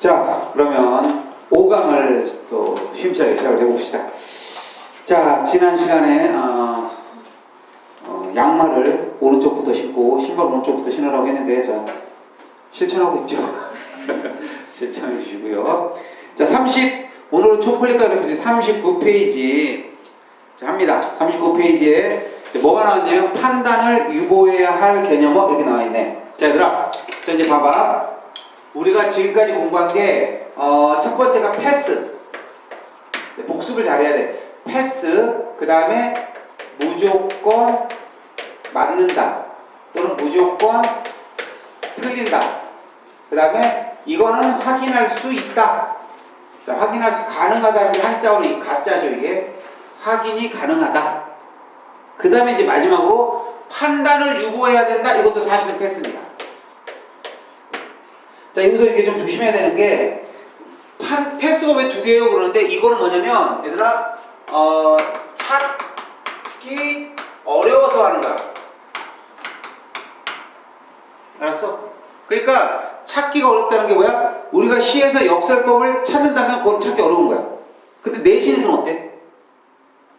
자, 그러면 5강을 또 힘차게 시작을 해봅시다. 자, 지난 시간에 양말을 오른쪽부터 신고 신발 오른쪽부터 신으라고 했는데, 자, 실천하고 있죠? 실천해 주시고요. 자, 오늘은 초폴리카 그래프지 39페이지. 자, 합니다. 39페이지에 뭐가 나왔냐면, 판단을 유보해야 할 개념어 이렇게 나와 있네. 자, 얘들아. 자, 이제 봐봐. 우리가 지금까지 공부한 게, 첫 번째가 패스. 복습을 잘해야 돼. 패스. 그 다음에 무조건 맞는다. 또는 무조건 틀린다. 그 다음에 이거는 확인할 수 있다. 자, 확인할 수 가능하다는 게 한자어로 이 가짜죠, 이게. 확인이 가능하다. 그 다음에 이제 마지막으로 판단을 유보해야 된다. 이것도 사실은 패스입니다. 자, 여기서 이게 좀 조심해야 되는 게, 패스가 왜 두 개예요? 그러는데, 이거는 뭐냐면, 얘들아, 찾기 어려워서 하는 거야. 알았어? 그러니까, 찾기가 어렵다는 게 뭐야? 우리가 시에서 역설법을 찾는다면 그건 찾기 어려운 거야. 근데 내신에서는 어때?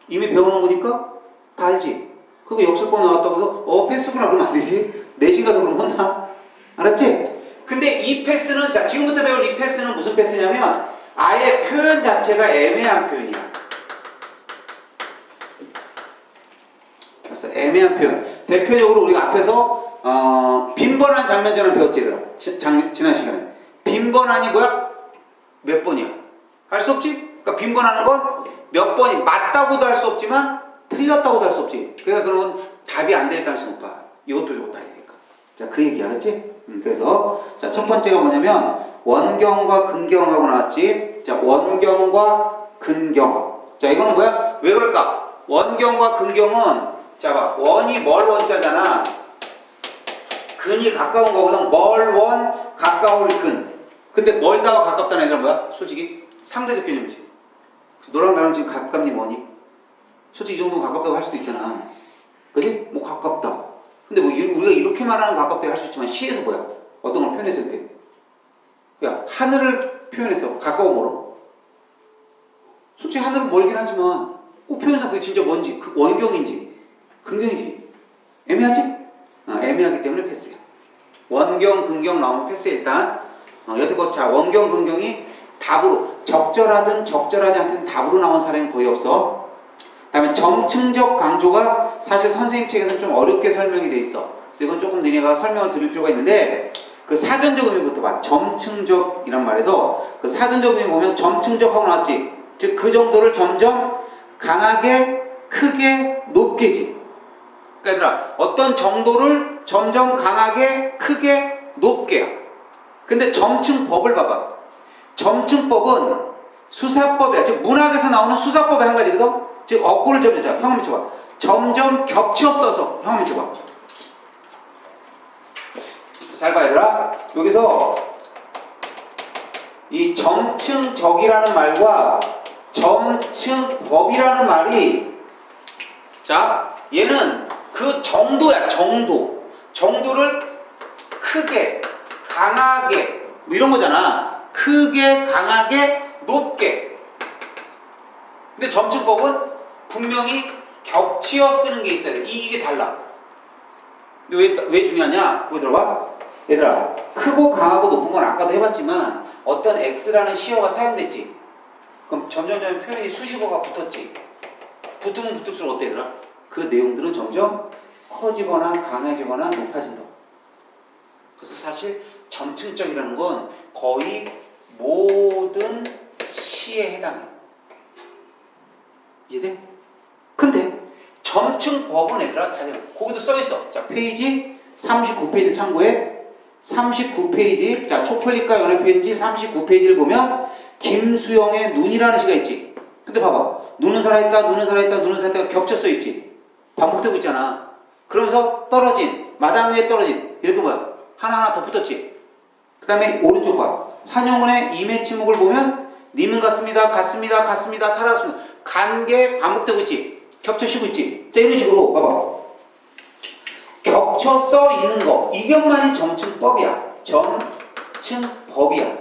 이미 배워놓은 거니까 다 알지? 그거 역설법 나왔다고 해서 패스구나 그러면 안 되지? 내신 가서 그러면 혼나. 알았지? 근데 이 패스는, 자, 지금부터 배울 이 패스는 무슨 패스냐면, 아예 표현 자체가 애매한 표현이야. 그래서 애매한 표현. 대표적으로 우리가 앞에서 빈번한 장면전을 배웠지, 얘들아. 지난 시간에. 빈번한이 뭐야? 몇 번이야? 알 수 없지? 그러니까 빈번하는 건 몇 번이 맞다고도 할 수 없지만 틀렸다고도 할 수 없지. 그러니까 그런 답이 안 될 가능성이 높아. 이것도 저것도 아니야. 자, 그 얘기 알았지? 그래서, 자, 첫 번째가 뭐냐면, 원경과 근경하고 나왔지? 자, 원경과 근경. 자, 이거는 뭐야? 왜 그럴까? 원경과 근경은, 자, 봐. 원이 멀 원자잖아. 근이 가까운 거거든. 멀 원, 가까울 근. 근데 멀다와 가깝다는 애들은 뭐야? 솔직히 상대적 개념이지. 너랑 나랑 지금 가깝니 뭐니? 솔직히 이 정도면 가깝다고 할 수도 있잖아. 그지? 뭐 가깝다. 근데 뭐 우리가 이렇게 말하는 가깝다고 할 수 있지만 시에서 뭐야? 어떤 걸 표현했을 때? 야, 하늘을 표현했어. 가까워 멀어? 솔직히 하늘은 멀긴 하지만 꼭 표현상 그게 진짜 뭔지, 그 원경인지 근경인지 애매하지? 애매하기 때문에 패스야. 원경, 근경 나오면 패스. 일단 여태껏 자, 원경, 근경이 답으로 적절하든 적절하지 않든 답으로 나온 사람이 거의 없어. 그 다음에 점층적 강조가 사실 선생님 책에서는 좀 어렵게 설명이 돼 있어. 그래서 이건 조금 너네가 설명을 드릴 필요가 있는데, 그 사전적 의미부터 봐. 점층적이란 말에서 그 사전적 의미 보면 점층적 하고 나왔지. 즉 그 정도를 점점 강하게, 크게, 높게지. 그러니까 얘들아, 어떤 정도를 점점 강하게, 크게, 높게야. 근데 점층법을 봐봐. 점층법은 수사법이야. 즉 문학에서 나오는 수사법의 한 가지거든. 즉 어구를 점점, 형 한번 쳐봐. 점점 겹쳐 써서, 형 한번 쳐봐. 잘 봐, 얘들아. 여기서 이 점층적이라는 말과 점층법이라는 말이, 자, 얘는 그 정도야. 정도를 크게, 강하게, 뭐 이런 거잖아. 크게, 강하게, 높게. 근데 점층법은 분명히 겹치어 쓰는 게 있어야 돼. 이게 달라. 근데 왜 중요하냐? 거기 들어봐. 얘들아, 크고 강하고 높은 건 아까도 해봤지만 어떤 X라는 시어가 사용됐지. 그럼 점점 표현이 수식어가 붙었지. 붙으면 붙을수록 어때, 얘들아? 그 내용들은 점점 커지거나 강해지거나 높아진다. 그래서 사실 점층적이라는 건 거의 모든 시에 해당해. 이해돼? 근데 점층법은 얘들아, 거기도 써있어. 자, 페이지 39페이지 참고해. 39페이지, 자, 초폴리카 연애편지 39페이지를 보면 김수영의 눈이라는 시가 있지. 근데 봐봐. 눈은 살아있다, 눈은 살아있다, 눈은 살아있다 겹쳐 써있지. 반복되고 있잖아. 그러면서 떨어진, 마당 위에 떨어진, 이렇게 뭐야? 하나하나 더 붙었지. 그 다음에 오른쪽 봐. 환영운의 임해치목을 보면 님은 같습니다, 살았습니다. 간게 반복되고 있지. 겹쳐 쉬고 있지. 자, 이런 식으로 봐봐. 겹쳐 써 있는 거, 이것만이 점층법이야. 점층법이야.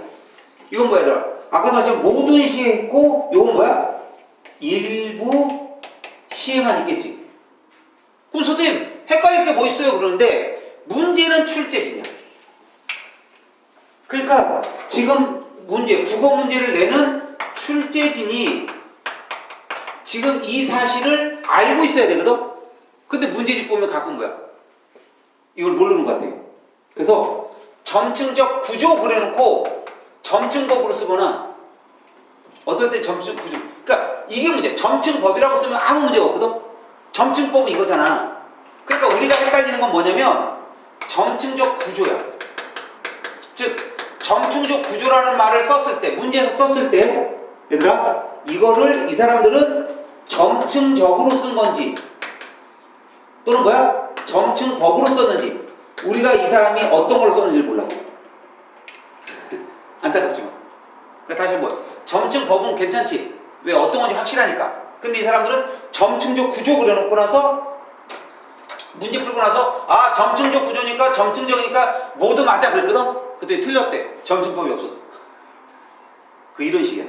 이건 뭐야 얘들아? 아까도 말했지만 모든 시에 있고 이건 뭐야? 일부 시에만 있겠지. 그럼 선생님 헷갈릴 게 뭐 있어요? 그러는데 문제는 출제진이야. 그러니까 지금 문제, 국어 문제를 내는 출제진이 지금 이 사실을 알고 있어야 되거든? 근데 문제집 보면 가끔 뭐야? 이걸 모르는 것 같아. 그래서 점층적 구조 그려놓고 점층법으로 쓰거나 어떨 때 점층 구조. 그러니까 이게 문제. 점층법이라고 쓰면 아무 문제가 없거든? 점층법은 이거잖아. 그러니까 우리가 헷갈리는 건 뭐냐면 점층적 구조야. 즉 점층적 구조라는 말을 썼을 때, 문제에서 썼을 때 얘들아 이거를 이 사람들은 점층적으로 쓴 건지 또는 뭐야? 점층법으로 썼는지 우리가 이 사람이 어떤 걸 썼는지를 몰라. 안타깝지만. 그러니까 다시 한번 점층법은 괜찮지. 왜? 어떤 건지 확실하니까. 근데 이 사람들은 점층적 구조 그려놓고 나서 문제 풀고 나서 아 점층적 구조니까 점층적이니까 모두 맞아 그랬거든? 그때 틀렸대. 점층법이 없어서. 그 이런 식이야.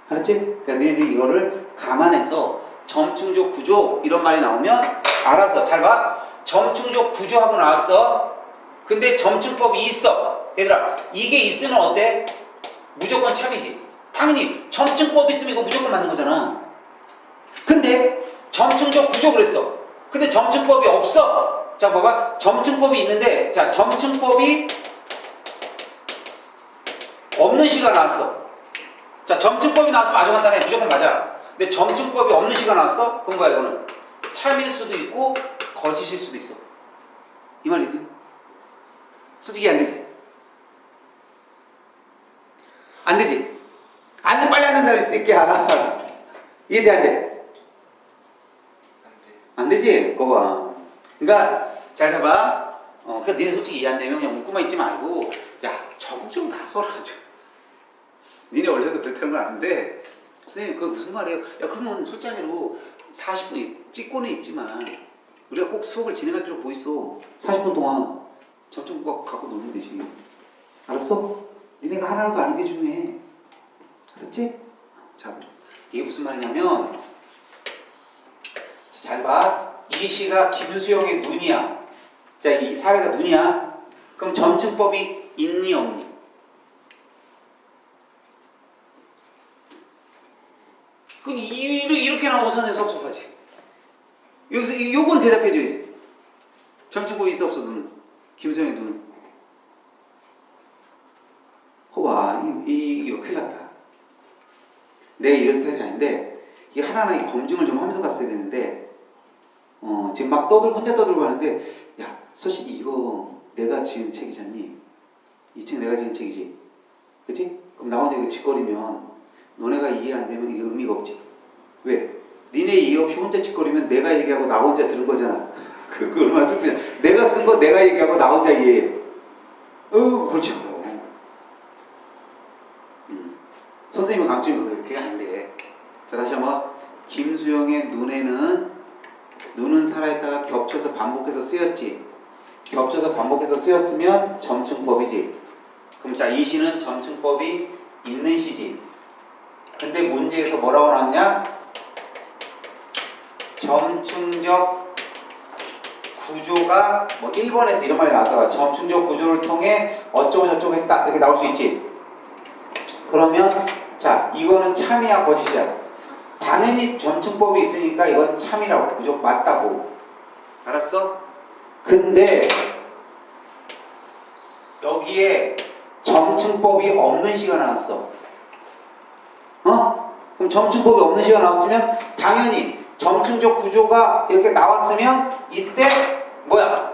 알았지? 그러니까 너희들이 이거를 감안해서 점층적 구조 이런 말이 나오면 알아서 잘 봐. 점층적 구조하고 나왔어. 근데 점층법이 있어. 얘들아 이게 있으면 어때? 무조건 참이지. 당연히 점층법이 있으면 이거 무조건 맞는 거잖아. 근데 점층적 구조 그랬어. 근데 점층법이 없어. 자 봐봐. 점층법이 있는데 자 점층법이 없는 시가 나왔어. 자 점층법이 나왔으면 아주 간단해. 무조건 맞아. 근데 점층법이 없는 시가 나왔어? 그럼 뭐야 이거는? 참일 수도 있고 거짓일 수도 있어. 이 말이지? 솔직히 안 되지? 안 되지? 안 돼. 빨리 안 된다 그랬어 새끼야. 이해돼 안 돼? 안 되지? 그거 봐. 그러니까 잘 잡아. 그러니까 니네 솔직히 이해 안 되면 그냥 웃고만 있지 말고 야 적응 좀 나서라 좀. 니네 원래도 그렇다는 건 아는데 선생님 그거 무슨 말이에요? 야 그러면 솔직히로 40분 찍고는 있지만 우리가 꼭 수업을 진행할 필요 뭐 있어. 40분 동안 점점법 갖고 놀면 되지. 알았어? 니네가 하나라도 아는 게 중요해. 알았지? 자 이게 무슨 말이냐면 잘 봐. 이 시가 김수영의 눈이야. 자, 이 사례가 눈이야. 그럼 점층법이 있니 없니? 그럼 이렇게 나오고 선생님 섭섭하지. 여기서 요건 대답해줘야지. 점층법이 있어 없어 눈은? 김수영의 눈은? 거봐 이거 큰일 났다. 내 이런 스타일이 아닌데 이게 하나하나 검증을 좀 하면서 갔어야 되는데 지금 막 혼자 떠들고 하는데 야 서식 이거 내가 지은 책이잖니? 이 책 내가 지은 책이지? 그치? 그럼 나 혼자 이거 짓거리면 너네가 이해 안 되면 이게 의미가 없지. 왜? 니네 이해 없이 혼자 짓거리면 내가 얘기하고 나 혼자 들은 거잖아. 그거 얼마나 슬프냐. 내가 쓴 거 내가 얘기하고 나 혼자 이해해. 그렇지 않아요. 선생님의 강점이 그게 안 돼. 자 다시 한번 김수영의 눈은 살아있다가 겹쳐서 반복해서 쓰였지. 겹쳐서 반복해서 쓰였으면 점층법이지. 그럼 자 이 시는 점층법이 있는 시지. 근데 문제에서 뭐라고 나왔냐? 점층적 구조가 뭐 1번에서 이런 말이 나왔더라. 점층적 구조를 통해 어쩌고 저쩌고 했다. 이렇게 나올 수 있지. 그러면 자 이거는 참이야 거짓이야? 당연히 점층법이 있으니까 이건 참이라고 무조건 맞다고. 알았어? 근데 여기에 점층법이 없는 시가 나왔어. 그럼 점층법이 없는 시가 나왔으면 당연히 점층적 구조가 이렇게 나왔으면 이때 뭐야?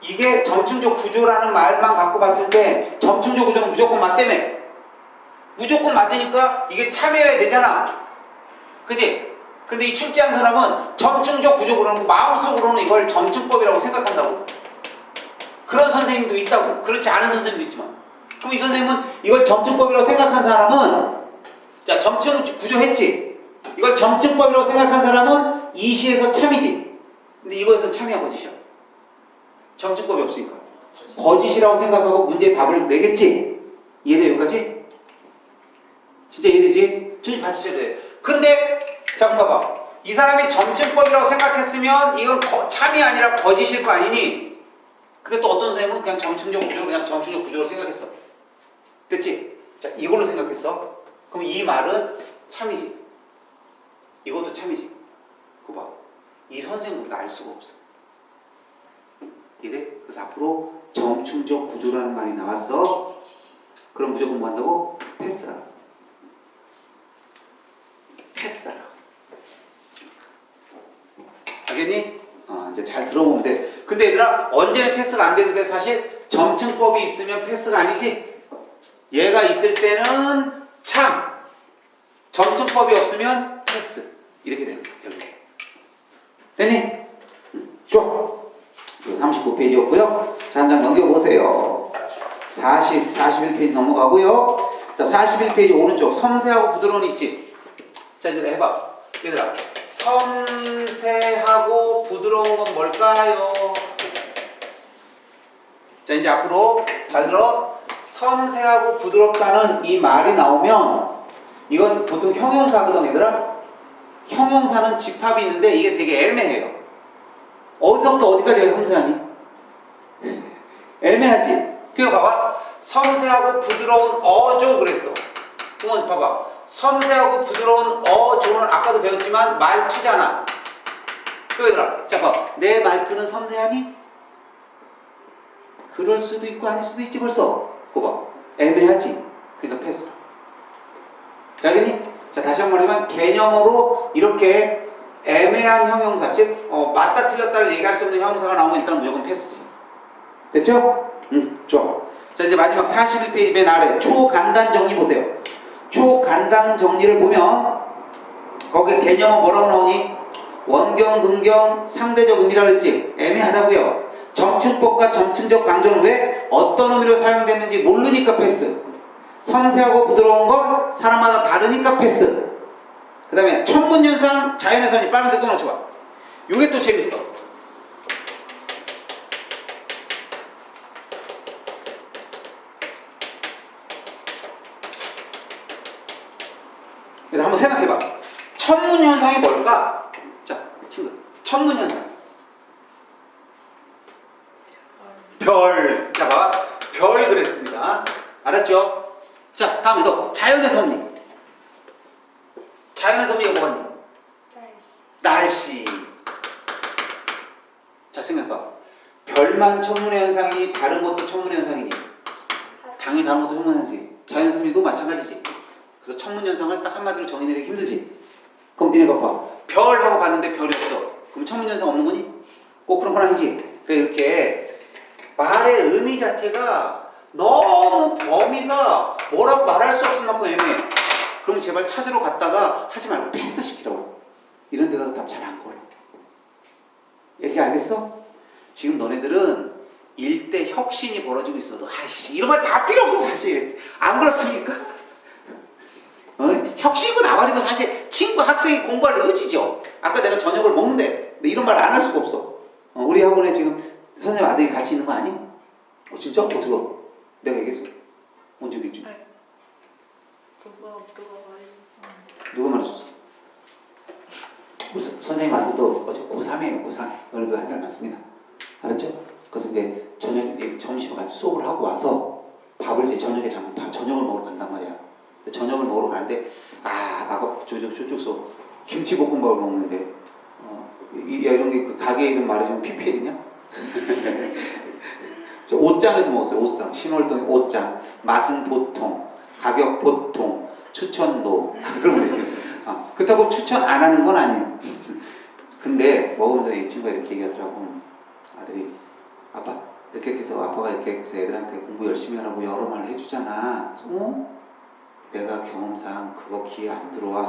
이게 점층적 구조라는 말만 갖고 봤을 때 점층적 구조는 무조건 맞다며. 무조건 맞으니까 이게 참여해야 되잖아. 그지? 근데 이 출제한 사람은 점층적 구조로는 마음속으로는 이걸 점층법이라고 생각한다고. 그런 선생님도 있다고. 그렇지 않은 선생님도 있지만. 그럼 이 선생님은 이걸 점층법이라고 생각한 사람은 자 점층 구조 했지. 이걸 점층법이라고 생각한 사람은 이 시에서 참이지. 근데 이거에서 참이야 거짓이야? 점층법이 없으니까 거짓이라고 생각하고 문제의 답을 내겠지. 이해돼요? 다치셔도 돼. 근데 자 봐봐. 이 사람이 점층법이라고 생각했으면 이건 참이 아니라 거짓일 거 아니니? 근데 또 어떤 선생님은 그냥 점층적 구조로 그냥 점층적 구조로 생각했어. 됐지? 자 이걸로 생각했어. 그럼 이 말은 참이지. 이것도 참이지. 그거 봐. 이 선생은 우리가 알 수가 없어. 이래? 그래서 앞으로 점층적 구조라는 말이 나왔어. 그럼 무조건 뭐 한다고? 패스하라. 패스하라. 알겠니? 이제 잘 들어보면 돼. 근데 얘들아, 언제는 패스가 안 되는데 사실 점층법이 있으면 패스가 아니지? 얘가 있을 때는 참, 점층법이 없으면 패스. 이렇게 되는 거야, 결국에. 됐니? 좋아. 39페이지였고요. 자, 한 장 넘겨보세요. 41페이지 넘어가고요. 자, 41페이지 오른쪽 섬세하고 부드러운 있지? 자, 얘들아 해봐. 얘들아, 섬세하고 부드러운 건 뭘까요? 자, 이제 앞으로 잘 들어. 섬세하고 부드럽다는 이 말이 나오면 이건 보통 형용사거든, 얘들아. 형용사는 집합이 있는데 이게 되게 애매해요. 어디서부터 어디까지가 섬세하니? 애매하지? 그러니까 봐봐. 섬세하고 부드러운 어조 그랬어. 그러면 봐봐. 섬세하고 부드러운 어조는 아까도 배웠지만 말투잖아. 그 얘들아, 자 봐. 내 말투는 섬세하니? 그럴 수도 있고 아닐 수도 있지 벌써. 그거 봐. 애매하지? 그러니까 패스. 자, 알겠니? 자, 다시 한번 하지만 개념으로 이렇게 애매한 형용사, 즉 맞다 틀렸다를 얘기할 수 없는 형용사가 나오면 일단 무조건 패스지. 됐죠? 좋아. 자, 이제 마지막 41페이지 맨 아래 초간단 정리 보세요. 초간단 정리를 보면 거기에 개념은 뭐라고 나오니? 원경, 근경, 상대적 의미라고 했지? 애매하다고요. 점층법과 점층적 강조는 왜? 어떤 의미로 사용됐는지 모르니까 패스. 섬세하고 부드러운 건 사람마다 다르니까 패스. 그 다음에 천문연상, 자연의 선이 빨간색 동그랗게 봐. 이게 또 재밌어. 그래서 한번 생각해봐. 천문현상이 뭘까? 자, 친구. 천문현상. 별. 자, 봐봐. 별 그랬습니다. 알았죠? 자, 다음에 너. 자연의 섭리. 자연의 섭리가 뭐니? 날씨. 자, 생각해봐. 별만 천문의 현상이니 다른 것도 천문의 현상이니? 당연히 다른 것도 천문의 현상이지. 자연의 섭리도 마찬가지지. 그래서 천문현상을 딱 한마디로 정의내기 힘들지. 그럼 니네가 봐. 별하고 봤는데 별이 없어. 그럼 천문현상 없는 거니? 꼭 그런 건 아니지. 그러니까 이렇게 말의 의미 자체가 너무 범위가 뭐라고 말할 수 없을 만큼 애매해. 그럼 제발 찾으러 갔다가 하지 말고 패스시키라고. 이런 데다가 답 잘 안 걸어. 얘기 알겠어? 지금 너네들은 일대 혁신이 벌어지고 있어도 아이씨 이런 말 다 필요 없어 사실. 안 그렇습니까? 혁신이고 나발이고 사실 친구 학생이 공부할 의지죠. 아까 내가 저녁을 먹는데 근데 이런 말 안 할 수가 없어. 우리 학원에 지금 선생님 아들이 같이 있는 거 아니? 진짜? 어떻게 알아? 내가 얘기했어. 언제 얘기했지? 누가 말해줬어? 누가 말해줬어? 선생님 아들도 어제 고3이에요. 고3. 너는 한 살 많습니다. 알았죠? 그래서 이제 점심에 같이 수업을 하고 와서 밥을 이제 저녁에 저녁을 먹으러 간단 말이야. 저녁을 먹으러 가는데 아까 저쪽서 김치볶음밥을 먹는데 이런 게 그 가게에 있는 말해주면 PPL이냐? 저 옷장에서 먹었어요. 옷장. 신월동의 옷장. 맛은 보통, 가격 보통, 추천도 그런 거죠. 그렇다고 추천 안 하는 건 아니에요. 근데 먹으면서 이 친구가 이렇게 얘기하더라고. 아들이 아빠 이렇게 해서 아빠가 이렇게 해서 애들한테 공부 열심히 하라고 여러 말 해주잖아. 내가 경험상 그거 귀에 안 들어와.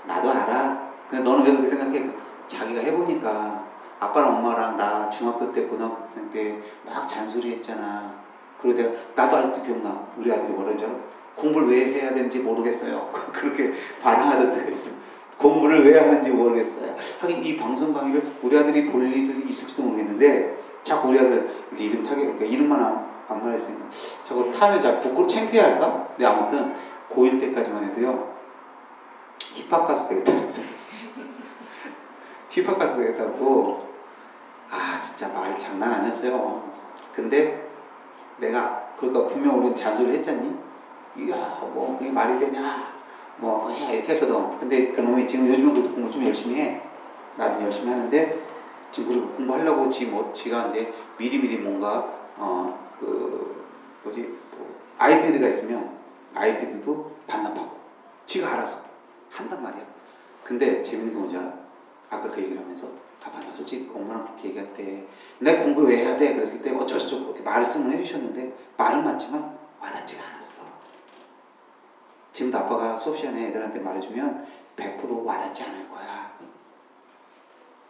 나도 알아. 근데 너는 왜 그렇게 생각해? 자기가 해보니까 아빠랑 엄마랑 나 중학교 때 고등학생 때 막 잔소리 했잖아. 그리고 내가 나도 아직도 기억나. 우리 아들이 뭐라는 줄 알아? 공부를 왜 해야 되는지 모르겠어요. 그렇게 반항하던 때가 있어. 공부를 왜 하는지 모르겠어요. 하긴 이 방송 강의를 우리 아들이 볼 일이 있을지도 모르겠는데 자꾸 우리 아들 이름 타게 그러니까 이름만 안 말했으니까 자꾸 타면 자 부끄러 창피할까? 근데 아무튼 고1 때까지만 해도요, 힙합 가수 되겠다 그랬어요. 힙합 가수 되겠다고. 아, 진짜 말 장난 아니었어요. 근데 내가, 그러니까 분명 우리는 잔소리를 했잖니? 이야, 뭐, 그게 말이 되냐? 뭐, 이렇게 했거든. 근데 그놈이 지금 요즘은 그것도 공부 좀 열심히 해. 나름 열심히 하는데, 지금 그리고 공부하려고 지가 이제 미리미리 뭔가, 아이패드가 있으면 아이패드도 반납하고, 지가 알아서 한단 말이야. 근데 재밌는 게 뭔지 알아? 아까 그 얘기를 하면서, 나 솔직히 공부랑 그렇게 얘기할 때, 내가 공부를 왜 해야 돼? 그랬을 때, 어쩌고저쩌고 이렇게 말씀을 해주셨는데, 말은 맞지만 와닿지가 않았어. 지금도 아빠가 수업 시간에 애들한테 말해주면 100% 와닿지 않을 거야.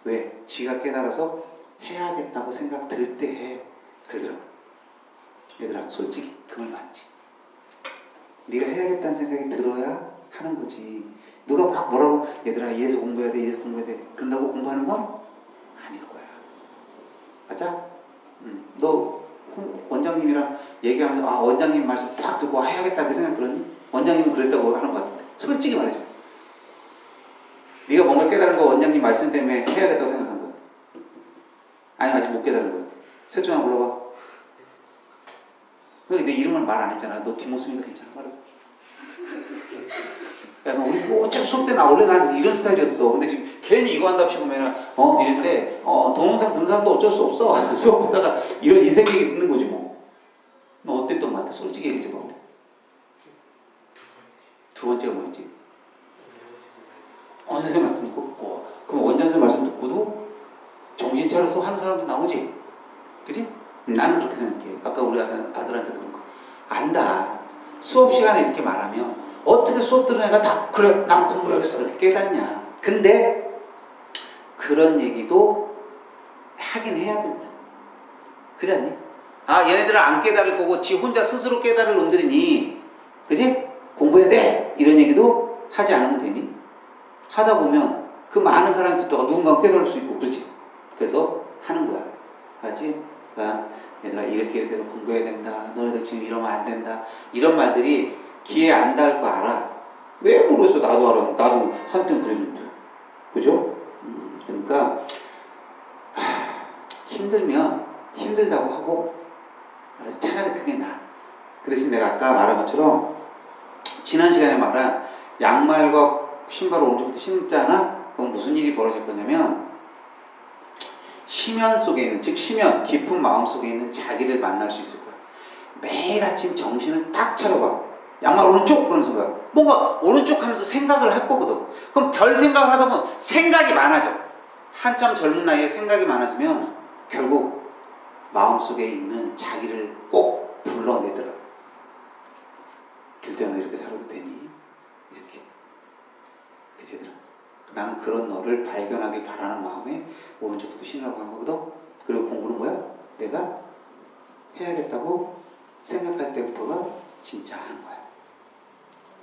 왜? 지가 깨달아서 해야겠다고 생각 들 때 해. 그러더라고. 얘들아, 솔직히 그 말 맞지? 네가 해야겠다는 생각이 들어야 하는 거지. 누가 막 뭐라고, 얘들아 이래서 공부해야 돼, 이래서 공부해야 돼, 그런다고 공부하는 건 아닐 거야. 맞아? 너 원장님이랑 얘기하면서 원장님 말씀 딱 듣고 해야겠다 그 생각 들었니? 원장님은 그랬다고 하는 것 같은데 솔직히 말해줘. 네가 뭔가 깨달은 거 원장님 말씀 때문에 해야겠다고 생각한 거야? 아니 아직 못 깨달은 거야? 셋 중 하나 골라봐. 왜 내 이름을 말 안 했잖아. 너 뒷모습이니까 괜찮아. 말해. 야, 너 우리 어차피 수업 때 나 원래 난 이런 스타일이었어. 근데 지금 괜히 이거 한다고 싶으면은 이랬는데 동영상 듣는 사람도 어쩔 수 없어. 수업 보다가 이런 인생 얘기 듣는 거지 뭐. 너 어땠던 것 같아? 솔직히 얘기해 봐. 두 번째가 뭐였지? 선생님 말씀 듣고 그럼 원장 선생님 말씀 듣고도 정신 차려서 하는 사람도 나오지? 그치? 나는 그렇게 생각해. 아까 우리 아들한테 들은 거 안다. 수업 시간에 이렇게 말하면 어떻게 수업 들은 애가 다 그래 난 공부해야겠어 이렇게 깨닫냐. 근데 그런 얘기도 하긴 해야 된다. 그렇지 않니? 얘네들은 안 깨달을 거고 지 혼자 스스로 깨달을 놈들이니 그치? 공부해야 돼 이런 얘기도 하지 않으면 되니? 하다 보면 그 많은 사람이 듣다가 누군가 깨달을 수 있고 그렇지? 그래서 하는 거야. 알았지? 그러니까 얘들아 이렇게 해서 공부해야 된다. 너네들 지금 이러면 안 된다. 이런 말들이 귀에 안 닿을 거 알아. 왜 모르겠어. 나도 알아. 나도 한때는 그랬는데. 그죠? 그러니까 힘들면 힘들다고 하고 차라리 그게 나아. 그 대신 내가 아까 말한 것처럼 지난 시간에 말한 양말과 신발을 오른쪽부터 신잖아? 그럼 무슨 일이 벌어질 거냐면 심연 속에 있는, 즉 심연, 깊은 마음 속에 있는 자기를 만날 수 있을 거야. 매일 아침 정신을 딱 차려봐. 양말 오른쪽? 그러면서 거야. 뭔가 오른쪽 하면서 생각을 할 거거든. 그럼 별 생각을 하다 보면 생각이 많아져. 한참 젊은 나이에 생각이 많아지면 결국 마음속에 있는 자기를 꼭 불러내더라. 길대야 너 이렇게 살아도 되니? 이렇게. 그치 얘들아? 나는 그런 너를 발견하길 바라는 마음에 오른쪽부터 신으라고 한 거거든. 그리고 공부는 뭐야? 내가 해야겠다고 생각할 때부터가 진짜 하는 거야.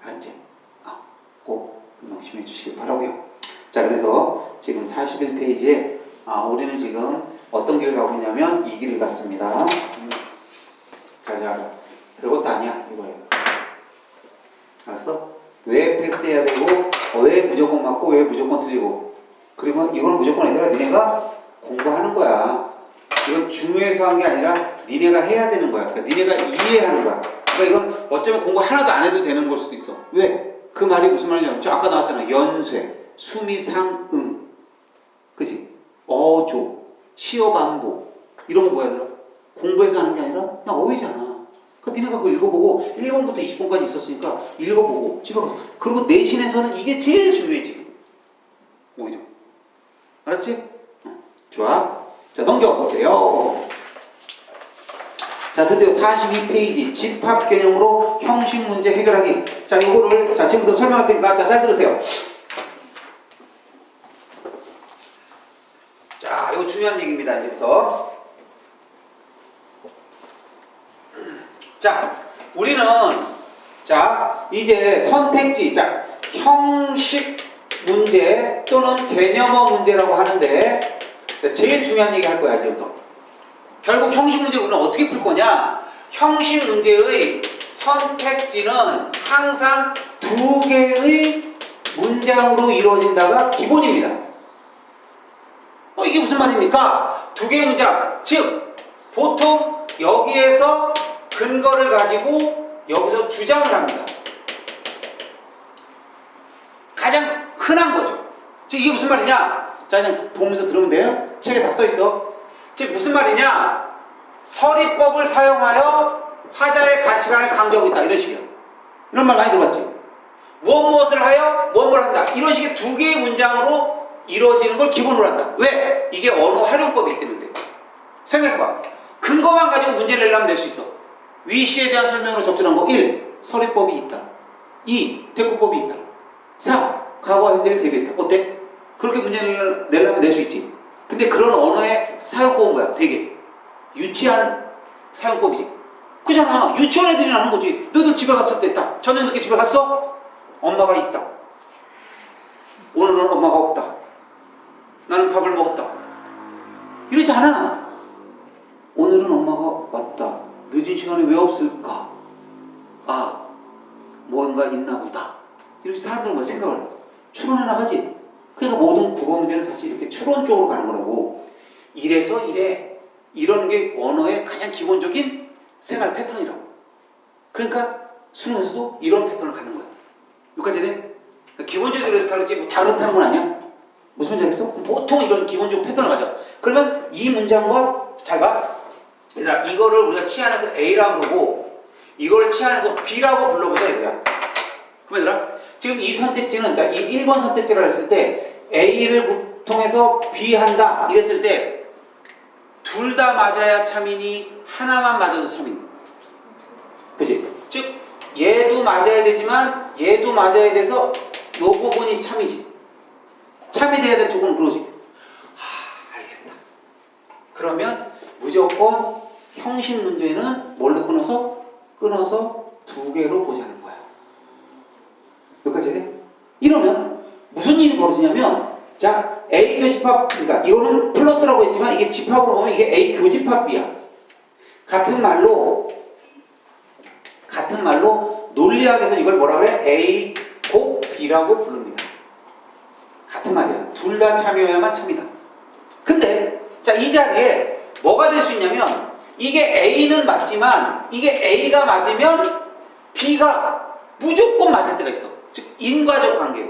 알았지? 꼭 명심해 주시길 바라고요. 자, 그래서 지금 41페이지에 우리는 지금 어떤 길을 가고 있냐면 이 길을 갔습니다. 자, 별것도 아니야. 이거예요. 알았어? 왜 패스해야 되고 왜 무조건 맞고 왜 무조건 틀리고 그리고 이거는 무조건 얘들아 니네가 공부하는 거야. 이건 중요해서 한 게 아니라 니네가 해야 되는 거야. 그러니까 니네가 이해하는 거야. 그러니까 이건 어쩌면 공부 하나도 안 해도 되는 걸 수도 있어. 왜? 그 말이 무슨 말이냐면 저 아까 나왔잖아. 연쇄, 수미상응, 그치? 어조, 시어반복 이런 거 뭐야 얘들아? 공부해서 하는 게 아니라 그냥 어휘잖아. 그러니까 니네가 그거 읽어보고 1번부터 20번까지 있었으니까 읽어보고 집에 가서 그리고 내신에서는 이게 제일 중요해 지금. 오히려. 알았지? 좋아. 자, 넘겨보세요. 자, 드디어 42페이지 집합 개념으로 형식 문제 해결하기. 자, 이거를 지금부터 설명할 테니까 잘 들으세요. 자, 이거 중요한 얘기입니다. 이제부터. 자, 우리는 이제 선택지, 형식 문제 또는 개념어 문제라고 하는데 제일 중요한 얘기 할 거야, 이제부터. 결국 형식 문제를 우리는 어떻게 풀 거냐? 형식 문제의 선택지는 항상 두 개의 문장으로 이루어진다가 기본입니다. 이게 무슨 말입니까? 두 개의 문장. 즉 보통 여기에서 근거를 가지고 여기서 주장을 합니다. 가장 흔한 거죠. 즉 이게 무슨 말이냐? 자, 그냥 보면서 들으면 돼요. 책에 다 써있어. 즉 무슨 말이냐? 서리법을 사용하여 화자의 가치관을 강조하고 있다. 이런 식이야. 이런 말 많이 들어봤지? 무엇을 하여 무엇을 한다. 이런 식의 두 개의 문장으로 이루어지는 걸 기본으로 한다. 왜? 이게 언어 활용법이기 때문에 그래. 생각해봐. 근거만 가지고 문제를 내려면 낼 수 있어. 위시에 대한 설명으로 적절한 거 1. 서리법이 있다. 2. 대꾸법이 있다. 3. 과거와 현재를 대비했다. 어때? 그렇게 문제를 내려면 낼 수 있지. 근데 그런 언어의 사용법은 뭐야? 되게 유치한 사용법이지. 그잖아. 유치원 애들이 하는 거지. 너희들 집에 갔을 때 딱 저녁 늦게 집에 갔어? 엄마가 있다. 오늘은 엄마가 없다. 나는 밥을 먹었다. 이러지 않아. 오늘은 엄마가 왔다. 늦은 시간에 왜 없을까? 아, 뭔가 있나 보다. 이렇게 사람들은 뭐 생각을 추론해 나가지. 그러니까 모든 국어 문제는 사실 이렇게 추론 쪽으로 가는 거라고. 이래서 이래. 이런 게 언어의 가장 기본적인 생활 패턴이라고. 그러니까 수능에서도 이런 패턴을 갖는 거야. 여기까지 돼? 그러니까 기본적으로 이렇게 다르지 뭐 다 그렇다는 건 아니야. 무슨 말인지 알겠어? 보통 이런 기본적 패턴을 가져. 그러면 이 문장과 잘 봐. 얘들아, 이거를 우리가 치안해서 A라고 그러고 이거를 치안해서 B라고 불러보자 이거야. 그럼 얘들아, 지금 이 선택지는 자, 이 1번 선택지를 했을 때 A를 통해서 B 한다 이랬을 때 둘 다 맞아야 참이니 하나만 맞아도 참이니. 그치? 즉 얘도 맞아야 되지만 얘도 맞아야 돼서 요 부분이 참이지. 참이 돼야 될 쪽은 그러지. 알겠다. 그러면 무조건 형식 문제는 뭘로 끊어서 두 개로 보자는 거야. 여기까지 돼? 이러면 무슨 일이 벌어지냐면 자, A 교집합, 그러니까 이거는 플러스라고 했지만 이게 집합으로 보면 이게 A 교집합 B야. 같은 말로 논리학에서 이걸 뭐라 그래? A 곱 B라고 부릅니다. 같은 말이야. 둘 다 참여해야만 참이다. 근데 자, 이 자리에 뭐가 될 수 있냐면 이게 A는 맞지만 이게 A가 맞으면 B가 무조건 맞을 때가 있어. 즉 인과적 관계로.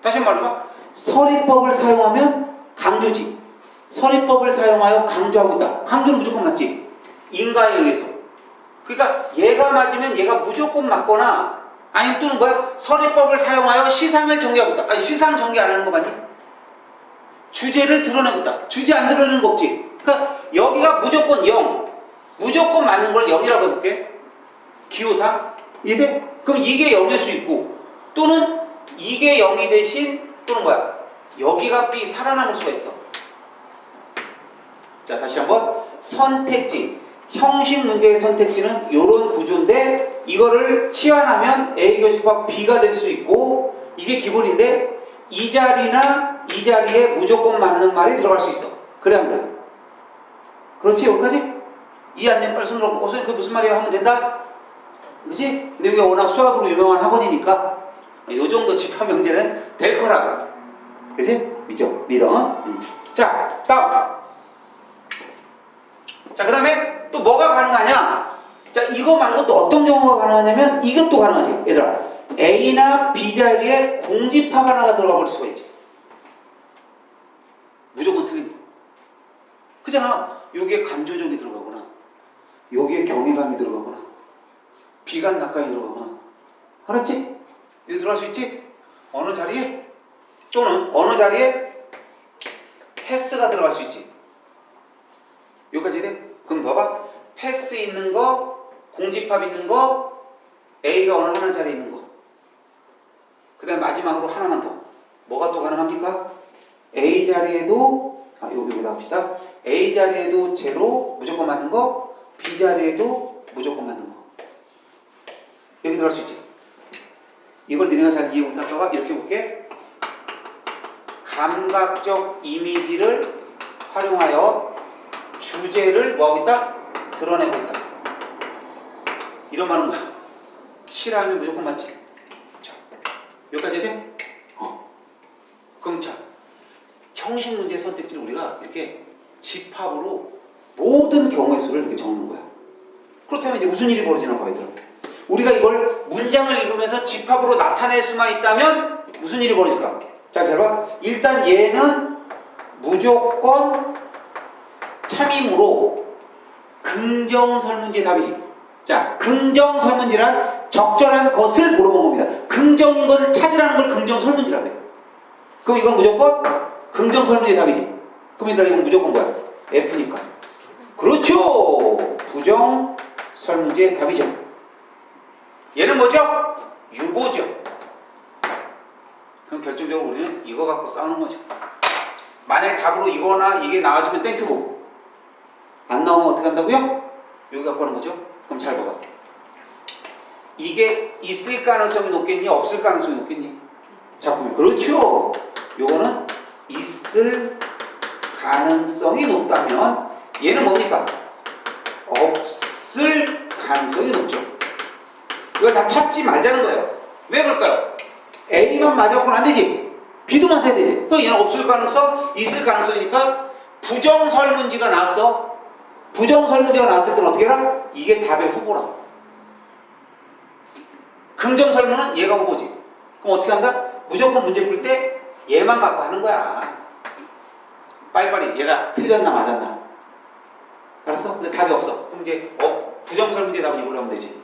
다시 말하면 서리법을 사용하면 강조지. 서리법을 사용하여 강조하고 있다. 강조는 무조건 맞지. 인과에 의해서. 그러니까 얘가 맞으면 얘가 무조건 맞거나 아니면 또는 뭐야? 서리법을 사용하여 시상을 전개하고 있다. 아니 시상 전개 안 하는 거 맞니? 주제를 드러내고 있다. 주제 안 드러내는 거 없지. 그러니까 여기가 무조건 0. 무조건 맞는 걸 0이라고 해볼게. 기호상. 이해돼? 그럼 이게 0일 수 있고 또는 이게 0이 대신 또는 뭐야? 여기가 B 살아남을 수가 있어. 자, 다시 한번. 선택지. 형식 문제의 선택지는 이런 구조인데 이거를 치환하면 A 교집합 B가 될 수 있고 이게 기본인데 이 자리나 이 자리에 무조건 맞는 말이 들어갈 수 있어. 그래 안 그래? 그렇지? 여기까지? 이해 안 되면 빨리 손 들어보고 선생님 그게 무슨 말이야 하면 된다? 그치? 근데 여기가 워낙 수학으로 유명한 학원이니까 요 정도 집합 명제는 될 거라고. 그치? 믿어? 자, 다음. 자, 그 다음에 또 뭐가 가능하냐? 자, 이거 말고 또 어떤 경우가 가능하냐면 이것도 가능하지. 얘들아, A나 B 자리에 공집합 하나가 들어가 버릴 수가 있지. 무조건 틀린 거. 그잖아. 여기에 간조적이 들어가거나 여기에 경외감이 들어가거나 비관 낙관이 들어가거나. 알았지? 여기 들어갈 수 있지? 어느 자리에? 또는 어느 자리에 패스가 들어갈 수 있지. 여기까지 돼? 그럼 봐봐. 패스 있는 거, 공집합 있는 거, A가 어느 하나 자리에 있는 거. 그 다음 마지막으로 하나만 더. 뭐가 또 가능합니까? A 자리에도, 여기다 합시다. A 자리에도 제로 무조건 맞는 거, B 자리에도 무조건 맞는 거. 여기 들어갈 수 있지. 이걸 너네가 잘 이해 못할까봐 이렇게 볼게. 감각적 이미지를 활용하여 주제를 뭐하고 있다? 드러내고 있다. 이런 말은 뭐야? 싫어하면 무조건 맞지. 자, 여기까지 돼? 그럼 자, 형식 문제 선택지를 우리가 이렇게 집합으로 모든 경우의 수를 이렇게 적는 거야. 그렇다면 이제 무슨 일이 벌어지나 봐야 돼. 우리가 이걸 문장을 읽으면서 집합으로 나타낼 수만 있다면 무슨 일이 벌어질까? 잘 봐. 일단 얘는 무조건 참이므로 긍정설문지의 답이지. 자, 긍정설문지란 적절한 것을 물어본 겁니다. 긍정인 것을 찾으라는 걸 긍정설문지라고 해. 그럼 이건 무조건 긍정설문지의 답이지. 그럼 얘들아 이건 무조건 뭐야? F니까. 그렇죠. 부정설문지의 답이죠. 얘는 뭐죠? 유보죠. 그럼 결정적으로 우리는 이거 갖고 싸우는 거죠. 만약에 답으로 이거나 이게 나와주면 땡큐고 안 나오면 어떻게 한다고요? 여기 갖고 하는 거죠. 그럼 잘 봐봐. 이게 있을 가능성이 높겠니? 없을 가능성이 높겠니? 자, 보면 그렇죠. 요거는 있을 가능성이 높다면 얘는 뭡니까? 없을 가능성이 높죠. 이걸 다 찾지 말자는 거예요. 왜 그럴까요? A만 맞았고는 안 되지. B도만 세야 되지. 그럼 얘는 없을 가능성, 있을 가능성이니까 부정설문지가 나왔어. 부정설문지가 나왔을 때는 어떻게 해라? 이게 답의 후보라. 긍정설문은 얘가 후보지. 그럼 어떻게 한다? 무조건 문제 풀 때 얘만 갖고 하는 거야. 빨리빨리 얘가 틀렸나 맞았나. 알았어? 근데 답이 없어. 그럼 이제 부정설문지의 답은 이걸로 하면 되지.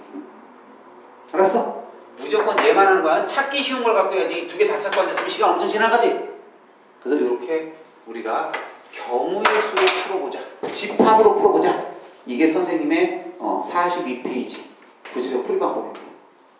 알았어? 무조건 얘만 하는 거야. 찾기 쉬운 걸 갖고 해야지. 두 개 다 찾고 앉았으면 시간 엄청 지나가지. 그래서 이렇게 우리가 경우의 수로 풀어보자. 집합으로 풀어보자. 이게 선생님의 42페이지 부재적 풀이 방법입니다.